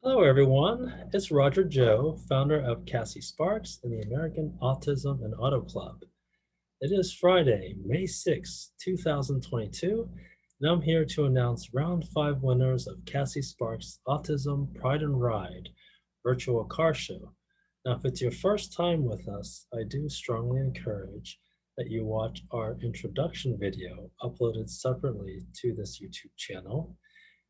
Hello, everyone. It's Roger Joe, founder of CASY Sparks and the American Autism and Auto Club. It is Friday, May 6, 2022, and I'm here to announce round 5 winners of CASY Sparks Autism Pride and Ride virtual car show. Now, if it's your first time with us, I do strongly encourage that you watch our introduction video uploaded separately to this YouTube channel.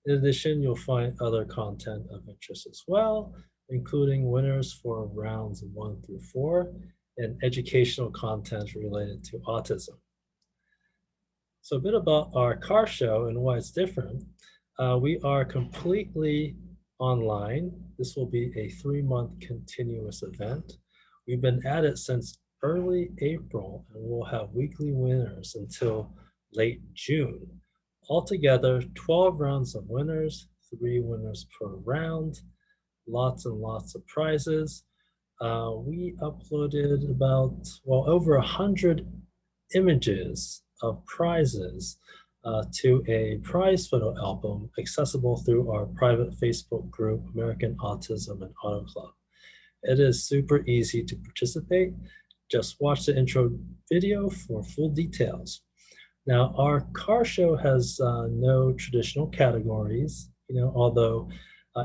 In addition, you'll find other content of interest as well, including winners for rounds 1 through 4 and educational content related to autism. So a bit about our car show and why it's different. We are completely online. This will be a 3-month continuous event. We've been at it since early April, and we'll have weekly winners until late June. Altogether, 12 rounds of winners, 3 winners per round, lots and lots of prizes. We uploaded over 100 images of prizes to a prize photo album accessible through our private Facebook group, American Autism and Auto Club. It is super easy to participate. Just watch the intro video for full details. Now, our car show has no traditional categories, although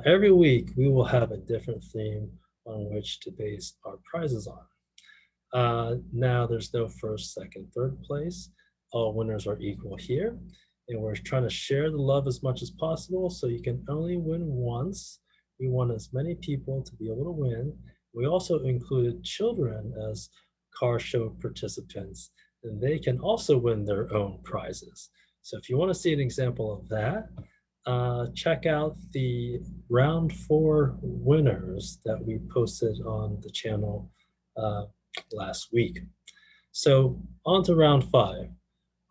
every week we will have a different theme on which to base our prizes on. Now, there's no first, second, third place. All winners are equal here, and we're trying to share the love as much as possible, so you can only win once. We want as many people to be able to win. We also included children as car show participants, and they can also win their own prizes. So if you want to see an example of that, check out the round 4 winners that we posted on the channel last week. So on to round 5.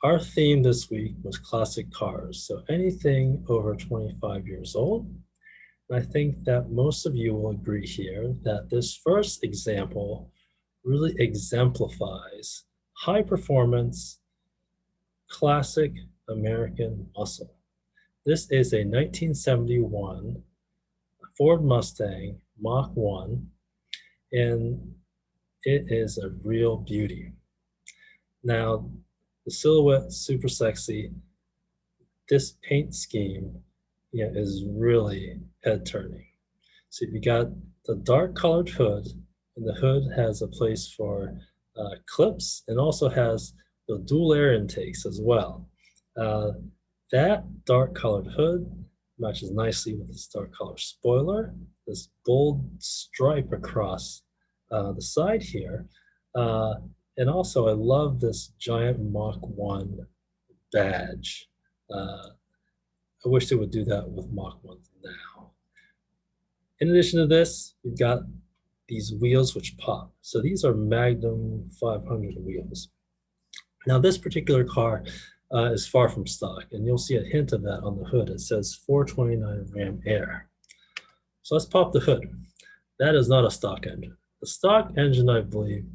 Our theme this week was classic cars, so anything over 25 years old. And I think that most of you will agree here that this first example really exemplifies high performance, classic American muscle. This is a 1971 Ford Mustang Mach 1, and it is a real beauty. Now, the silhouette, super sexy. This paint scheme is really head-turning. So you got the dark colored hood, and the hood has a place for clips and also has the dual air intakes as well. That dark colored hood matches nicely with this dark color spoiler, this bold stripe across the side here. And also I love this giant Mach 1 badge. I wish they would do that with Mach 1s now. In addition to this, you've got these wheels which pop. So these are Magnum 500 wheels. Now this particular car is far from stock, and you'll see a hint of that on the hood. It says 429 Ram Air. So let's pop the hood. That is not a stock engine. The stock engine, I believe,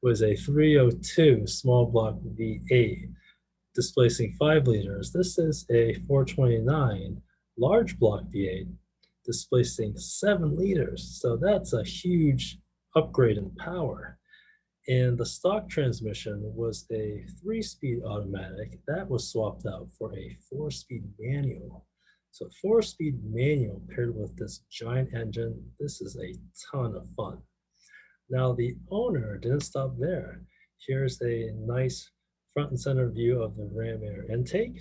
was a 302 small block V8 displacing 5 liters. This is a 429 large block V8 displacing 7 liters. So that's a huge upgrade in power. And the stock transmission was a 3-speed automatic that was swapped out for a 4-speed manual. So 4-speed manual paired with this giant engine, this is a ton of fun. Now the owner didn't stop there. Here's a nice front and center view of the Ram Air intake.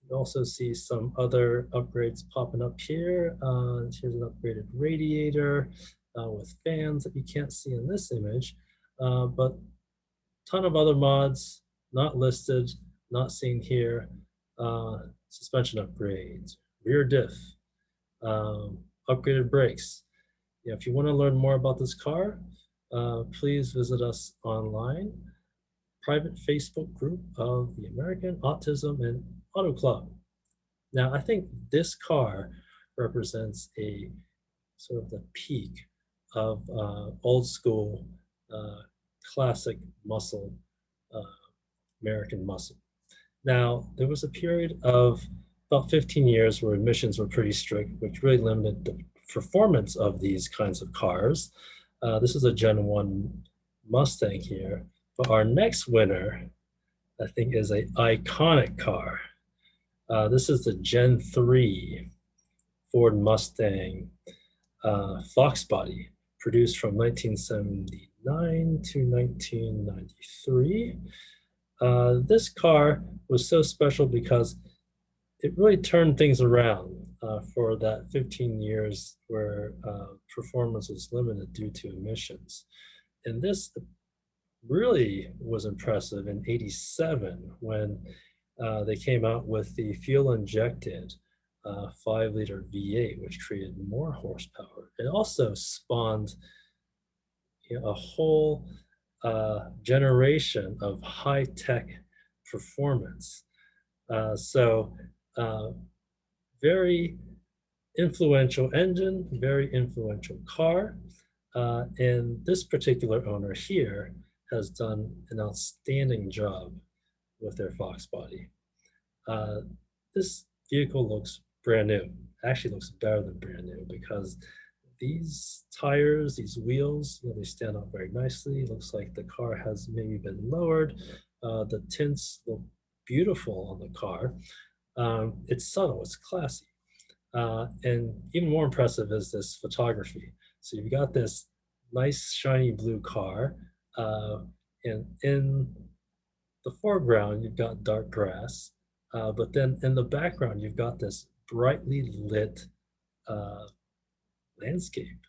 You also see some other upgrades popping up here. Here's an upgraded radiator with fans that you can't see in this image, but a ton of other mods not listed, not seen here. Suspension upgrades, rear diff, upgraded brakes. If you want to learn more about this car, please visit us online. Private Facebook group of the American Autism and Auto Club. Now, I think this car represents a sort of the peak of old school, classic muscle, American muscle. Now, there was a period of about 15 years where emissions were pretty strict, which really limited the performance of these kinds of cars. This is a Gen 1 Mustang here, but our next winner, I think, is an iconic car. This is the Gen 3 Ford Mustang Fox body, produced from 1979 to 1993. This car was so special because it really turned things around for that 15 years where performance was limited due to emissions. And this really was impressive in '87 when they came out with the fuel-injected 5-liter V8, which created more horsepower. It also spawned a whole generation of high-tech performance. So very influential engine, very influential car. And this particular owner here has done an outstanding job with their Fox body. This vehicle looks brand new. Actually looks better than brand new because these tires, these wheels, they stand up very nicely. It looks like the car has maybe been lowered. The tints look beautiful on the car. It's subtle, it's classy. And even more impressive is this photography. So you've got this nice shiny blue car, and in the foreground, you've got dark grass, but then in the background, you've got this brightly lit landscape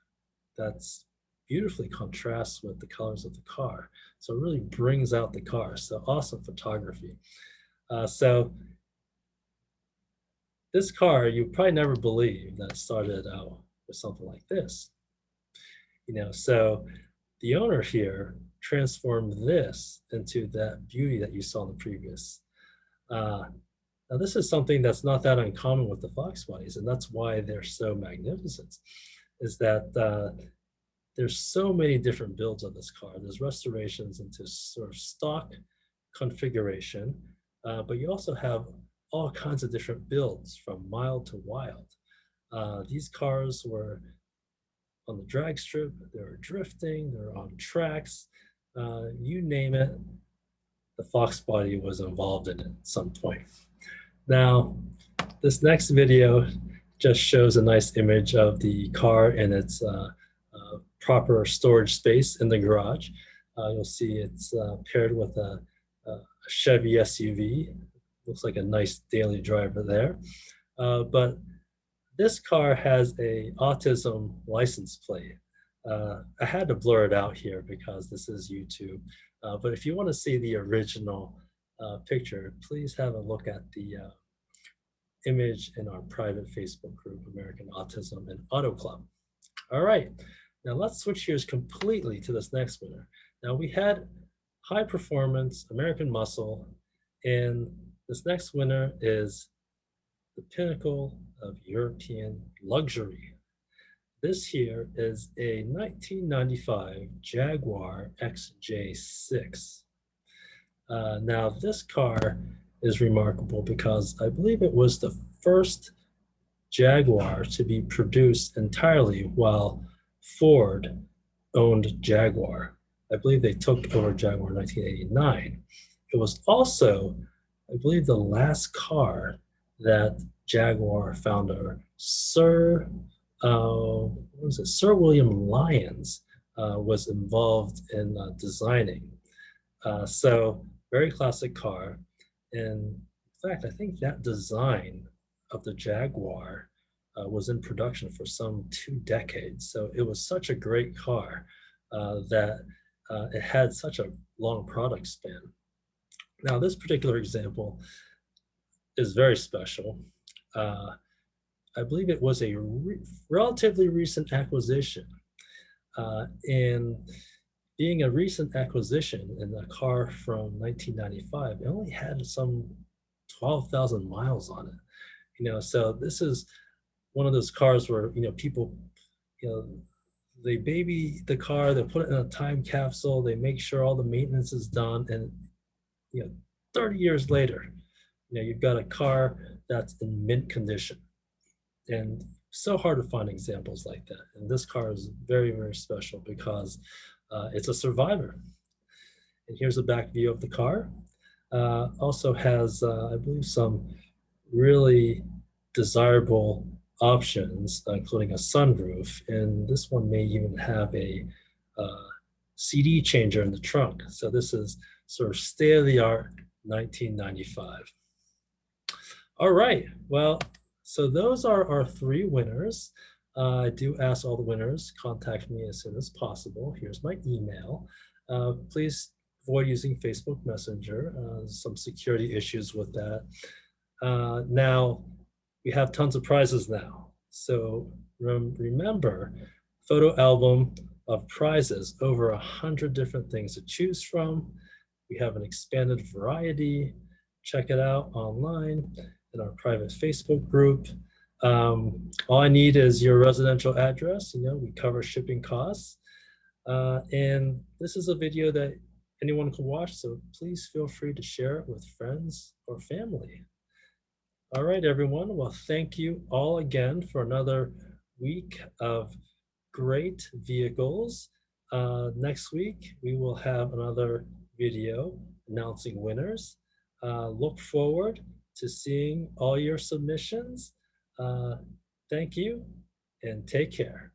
that's beautifully contrasts with the colors of the car. So it really brings out the car. So awesome photography. So this car, you probably never believe that started out with something like this. So the owner here transformed this into that beauty that you saw in the previous. Now this is something that's not that uncommon with the Fox bodies, and that's why they're so magnificent, is that there's so many different builds of this car. There's restorations into sort of stock configuration, but you also have all kinds of different builds from mild to wild. These cars were on the drag strip, they were drifting, they were on tracks, you name it, the Fox body was involved in it at some point. Now, this next video just shows a nice image of the car in its proper storage space in the garage. You'll see it's paired with a Chevy SUV. Looks like a nice daily driver there. But this car has a autism license plate. I had to blur it out here because this is YouTube. But if you want to see the original picture, please have a look at the image in our private Facebook group, American Autism and Auto Club. All right, now let's switch gears completely to this next winner. Now we had high performance, American muscle, and this next winner is the pinnacle of European luxury. This here is a 1995 Jaguar Xj6. Now this car is remarkable because I believe it was the first Jaguar to be produced entirely while Ford owned Jaguar. I believe they took over Jaguar in 1989. It was also, I believe, the last car that Jaguar founder Sir William Lyons was involved in designing. So very classic car. And in fact, I think that design of the Jaguar was in production for some 2 decades. So it was such a great car that it had such a long product span. Now, this particular example is very special. I believe it was a relatively recent acquisition. And being a recent acquisition in a car from 1995, it only had some 12,000 miles on it. So this is one of those cars where, people, they baby the car, they put it in a time capsule, they make sure all the maintenance is done, and 30 years later, you've got a car that's in mint condition. And So hard to find examples like that. And this car is very, very special because it's a survivor. And here's a back view of the car. Also has, I believe, some really desirable options, including a sunroof. And this one may even have a uh, CD changer in the trunk. So this is sort of state-of-the-art 1995. All right, well, so those are our three winners. I do ask all the winners, contact me as soon as possible. Here's my email. Please avoid using Facebook Messenger, some security issues with that. Now, we have tons of prizes now. So remember, photo album of prizes, over 100 different things to choose from. We have an expanded variety. Check it out online in our private Facebook group. All I need is your residential address. You know, we cover shipping costs. And this is a video that anyone can watch, so please feel free to share it with friends or family. All right, everyone. Well, thank you all again for another week of great vehicles. Next week, we will have another video announcing winners. Look forward to seeing all your submissions. Thank you and take care.